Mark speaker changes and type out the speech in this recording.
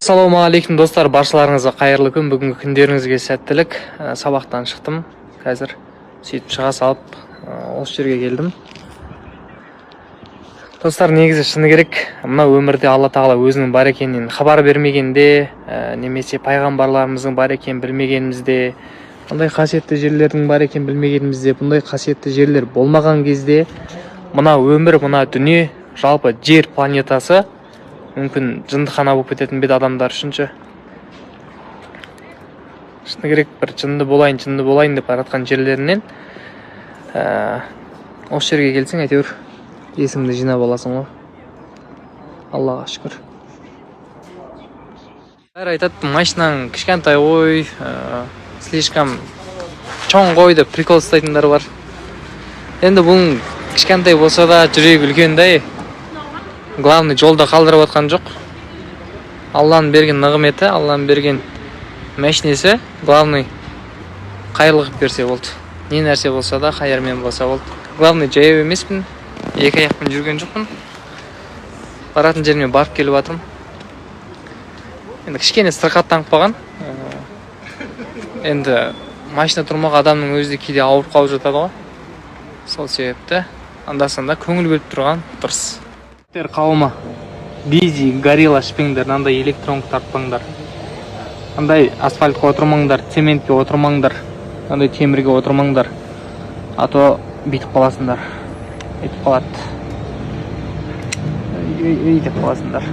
Speaker 1: Ассаламу алейкум достар, баршаларыңызға қайырлы күн. Бүгінгі күндеріңізге сәттілік. Сабақтан шықтым. Қазір сөйтіп шыға салып, осы жерге келдім. Достар, негізі шыны керек, мына өмірде Алла тағала өзінің бар екенінен хабар бермегенде, немесе пайғамбарларымыздың бар екенін білмегенімізде, бұндай қасиетті жерлердің бар екенін білмегенімізде, бұндай қасиетті жерлер болмаған кезде, мына өмір, мына дүние, жалпы жер планетасы мүмкін жындыхана болып кететін беді адамдар үшінші. Шыны керек, бір жынды болайын деп баратқан жерлерінен осы жерге келсең, әйтеуір есіңді жинап аласың ғой. Аллаға шүкір. Бәрі айтады, машинаң кішкентай ғой, слишком чоң ғой деп прикол ұстайтындар бар. Енді бұның кішкентай болса да жүрегі үлкендей. Главный жолда қалдырып атқан жоқ. Алланың берген нығметі, Алланың берген мәшінесі, главный қайырлығып берсе болды. Не нәрсе болса да қайырмен болса болды. Главный жаяу емеспін, екі аяқпен жүрген жоқпын. Баратын жеріме барып келіп атырмын. Енді кішкене сырқаттанып қалған. Енді машина тұрмақ адамның өзі кейде ауырып қалып жатады ғой. Сол себепті анда-санда көңіл бөліп тұрған дұрыс. Қауымы бизи горилла ішпеңдер, андай электронды тартпаңдар, андай асфальтқа отырмаңдар, цементке отырмаңдар, андай темірге отырмаңдар, а то бүйтіп қаласыңдар, өйтіп қалады, өйтіп қаласыңдар.